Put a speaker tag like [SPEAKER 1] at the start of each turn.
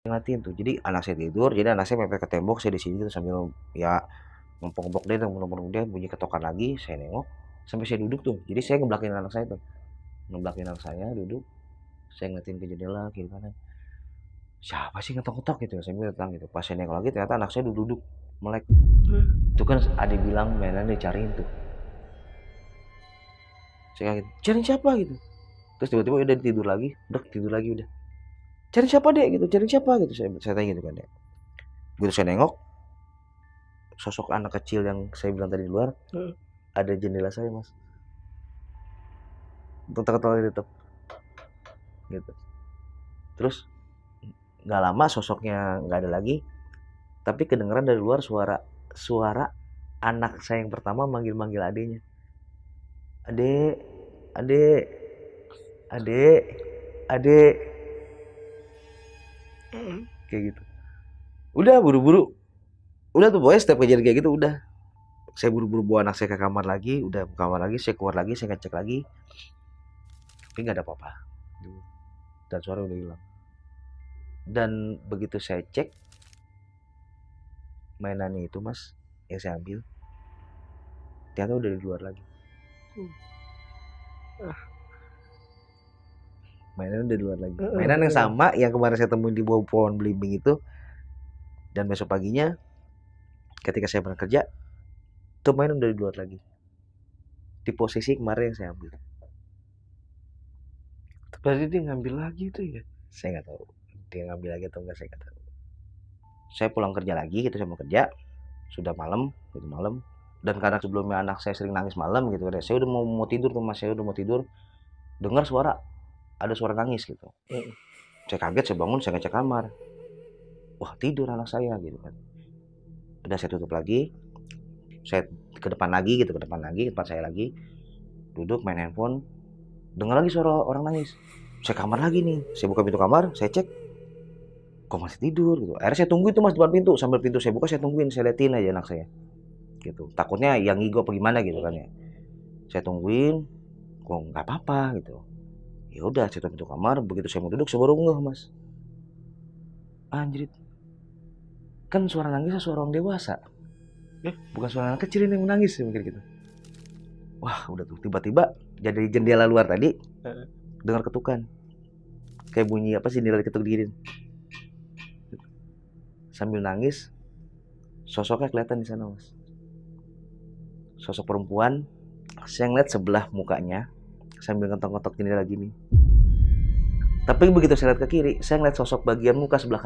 [SPEAKER 1] Ngeliatin tuh, jadi anak saya tidur, jadi anak saya mepet ke tembok, saya di sini gitu sambil ya ngempok-ngempok dia, nunggu dia bunyi ketokan lagi, saya nengok, sampai saya duduk tuh, jadi saya ngebelakin anak saya tuh, ngebelakin anak saya duduk, saya ngeliatin ke jendela kiri kanan, siapa sih ngetok-ngetok gitu, saya bilang gitu, pas saya nengok lagi ternyata anak saya duduk melek, itu kan ada bilang mainan dicariin tuh, saya kaget, cariin siapa gitu, terus tiba-tiba udah tidur lagi, udah, cari siapa dek gitu, cari siapa gitu, saya tanya gitu kan ya, begitu saya nengok, sosok anak kecil yang saya bilang tadi di luar, ada jendela saya mas, ketawa-ketawa tetap gitu. Terus nggak lama sosoknya nggak ada lagi, tapi kedengeran dari luar suara anak saya yang pertama manggil-manggil adeknya, adek, adek, adek, adek, kayak gitu. Udah buru-buru, udah tuh pokoknya setiap kejadian kayak gitu udah, saya buru-buru bawa anak saya ke kamar lagi, udah ke kamar lagi, saya keluar lagi, saya ngecek lagi, tapi nggak ada apa-apa, dan suara udah hilang. Dan begitu saya cek mainannya itu mas, yang saya ambil, ternyata udah di luar lagi. Mainan udah di luar lagi. Mainan yang sama yang kemarin saya temuin di bawah pohon belimbing itu. Dan besok paginya ketika saya berangkat kerja, itu mainan udah di luar lagi. Di posisi kemarin yang saya ambil.
[SPEAKER 2] Berarti dia ngambil lagi tuh ya?
[SPEAKER 1] Saya nggak tahu dia ngambil lagi atau enggak, saya nggak tahu. Saya pulang kerja lagi gitu, saya mau kerja, sudah malam, gitu malam. Dan karena sebelumnya anak saya sering nangis malam gitu, saya udah mau tidur tuh mas, saya udah mau tidur, dengar ada suara nangis gitu. Saya kaget, saya bangun, saya ngecek kamar. Wah tidur anak saya gitu kan. Udah saya tutup lagi, saya ke depan lagi gitu, ke depan saya lagi, duduk main handphone, dengar lagi suara orang nangis. Saya kamar lagi nih, saya buka pintu kamar, saya cek, kok masih tidur gitu. Akhirnya saya tunggu itu mas depan pintu, sambil pintu saya buka saya tungguin, saya liatin aja anak saya gitu, takutnya yang ngigo apa gimana gitu kan ya. Saya tungguin, kok nggak apa-apa gitu. Ya udah saya tutup pintu kamar, begitu saya mau duduk saya baru ngeh mas, anjir, kan suara nangisnya suara orang dewasa, bukan suara anak kecil ini yang menangis, saya mikir gitu. Wah udah tuh tiba-tiba jadi jendela luar tadi dengar ketukan, kayak bunyi apa sih, jendela diketuk dikit, sambil nangis, sosoknya kelihatan di sana mas, sosok perempuan, saya ngeliat sebelah mukanya sambil ngetok-ngetok jendela gini. Tapi begitu saya lihat ke kiri, saya ngeliat sosok bagian muka sebelah kanan.